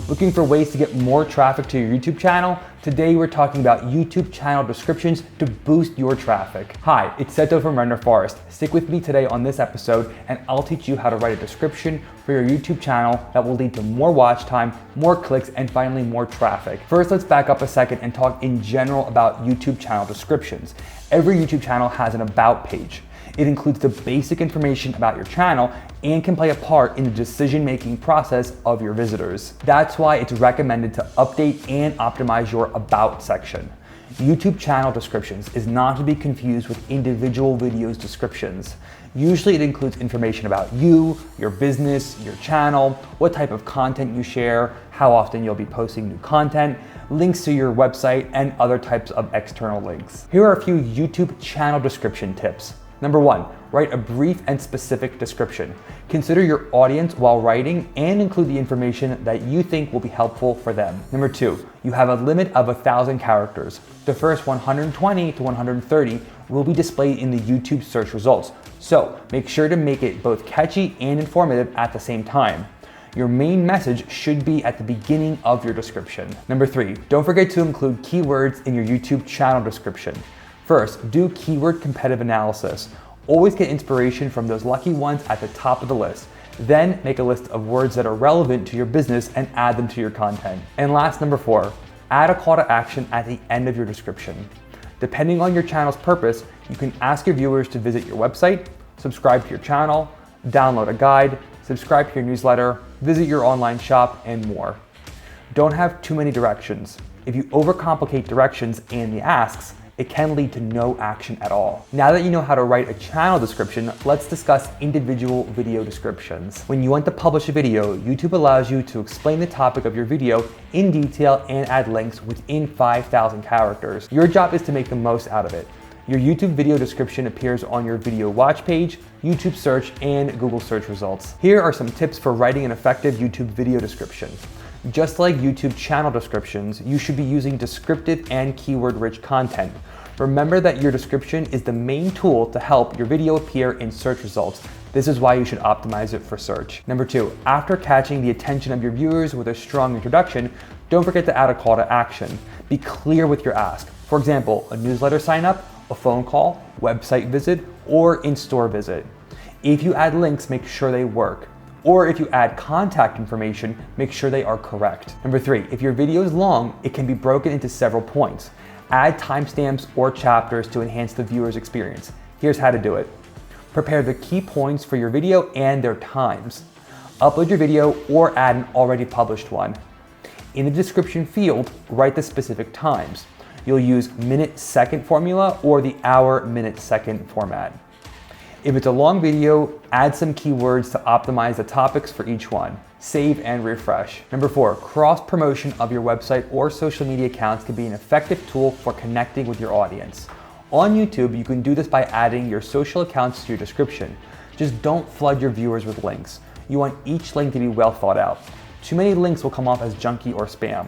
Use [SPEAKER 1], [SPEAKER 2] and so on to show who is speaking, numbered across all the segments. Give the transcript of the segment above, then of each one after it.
[SPEAKER 1] Looking for ways to get more traffic to your YouTube channel? Today we're talking about YouTube channel descriptions to boost your traffic. Hi, it's Seto from Render Forest. Stick with me today on this episode and I'll teach you how to write a description for your YouTube channel that will lead to more watch time, more clicks, and finally more traffic. First, let's back up a second and talk in general about YouTube channel descriptions. Every YouTube channel has an about page. It includes the basic information about your channel and can play a part in the decision-making process of your visitors. That's why it's recommended to update and optimize your About section. YouTube channel descriptions is not to be confused with individual videos descriptions. Usually it includes information about you, your business, your channel, what type of content you share, how often you'll be posting new content, links to your website, and other types of external links. Here are a few YouTube channel description tips. Number 1, write a brief and specific description. Consider your audience while writing and include the information that you think will be helpful for them. Number 2, you have a limit of 1,000 characters. The first 120 to 130 will be displayed in the YouTube search results. So make sure to make it both catchy and informative at the same time. Your main message should be at the beginning of your description. Number 3, don't forget to include keywords in your YouTube channel description. First, do keyword competitive analysis. Always get inspiration from those lucky ones at the top of the list. Then make a list of words that are relevant to your business and add them to your content. And last, number 4, add a call to action at the end of your description. Depending on your channel's purpose, you can ask your viewers to visit your website, subscribe to your channel, download a guide, subscribe to your newsletter, visit your online shop, and more. Don't have too many directions. If you overcomplicate directions and the asks, it can lead to no action at all. Now that you know how to write a channel description, let's discuss individual video descriptions. When you want to publish a video, YouTube allows you to explain the topic of your video in detail and add links within 5,000 characters. Your job is to make the most out of it. Your YouTube video description appears on your video watch page, YouTube search, and Google search results. Here are some tips for writing an effective YouTube video description. Just like YouTube channel descriptions, you should be using descriptive and keyword-rich content. Remember that your description is the main tool to help your video appear in search results. This is why you should optimize it for search. Number 2, after catching the attention of your viewers with a strong introduction, don't forget to add a call to action. Be clear with your ask. For example, a newsletter sign up, a phone call, website visit, or in-store visit. If you add links, make sure they work. Or if you add contact information, make sure they are correct. Number 3, if your video is long, it can be broken into several points. Add timestamps or chapters to enhance the viewer's experience. Here's how to do it. Prepare the key points for your video and their times. Upload your video or add an already published one. In the description field, write the specific times. You'll use minute-second formula or the hour-minute-second format. If it's a long video, add some keywords to optimize the topics for each one. Save and refresh. Number 4, cross-promotion of your website or social media accounts can be an effective tool for connecting with your audience. On YouTube, you can do this by adding your social accounts to your description. Just don't flood your viewers with links. You want each link to be well thought out. Too many links will come off as junky or spam.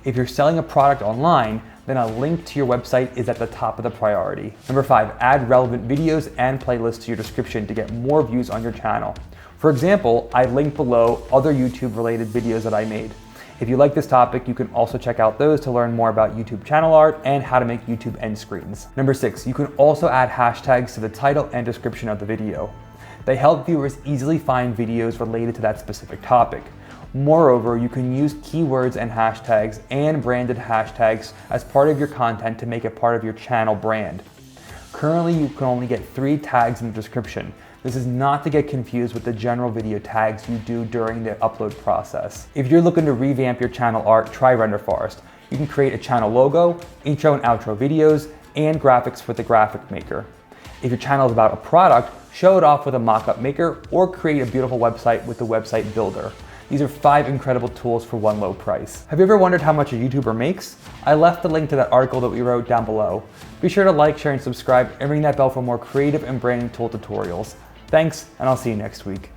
[SPEAKER 1] If you're selling a product online, then a link to your website is at the top of the priority. Number 5, add relevant videos and playlists to your description to get more views on your channel. For example, I linked below other YouTube related videos that I made. If you like this topic, you can also check out those to learn more about YouTube channel art and how to make YouTube end screens. Number 6, you can also add hashtags to the title and description of the video. They help viewers easily find videos related to that specific topic. Moreover, you can use keywords and hashtags and branded hashtags as part of your content to make it part of your channel brand. Currently, you can only get 3 tags in the description. This is not to get confused with the general video tags you do during the upload process. If you're looking to revamp your channel art, try Render Forest. You can create a channel logo, intro and outro videos, and graphics with the graphic maker. If your channel is about a product, show it off with a mock-up maker or create a beautiful website with the website builder. These are 5 incredible tools for one low price. Have you ever wondered how much a YouTuber makes? I left the link to that article that we wrote down below. Be sure to like, share, and subscribe, and ring that bell for more creative and branding tool tutorials. Thanks, and I'll see you next week.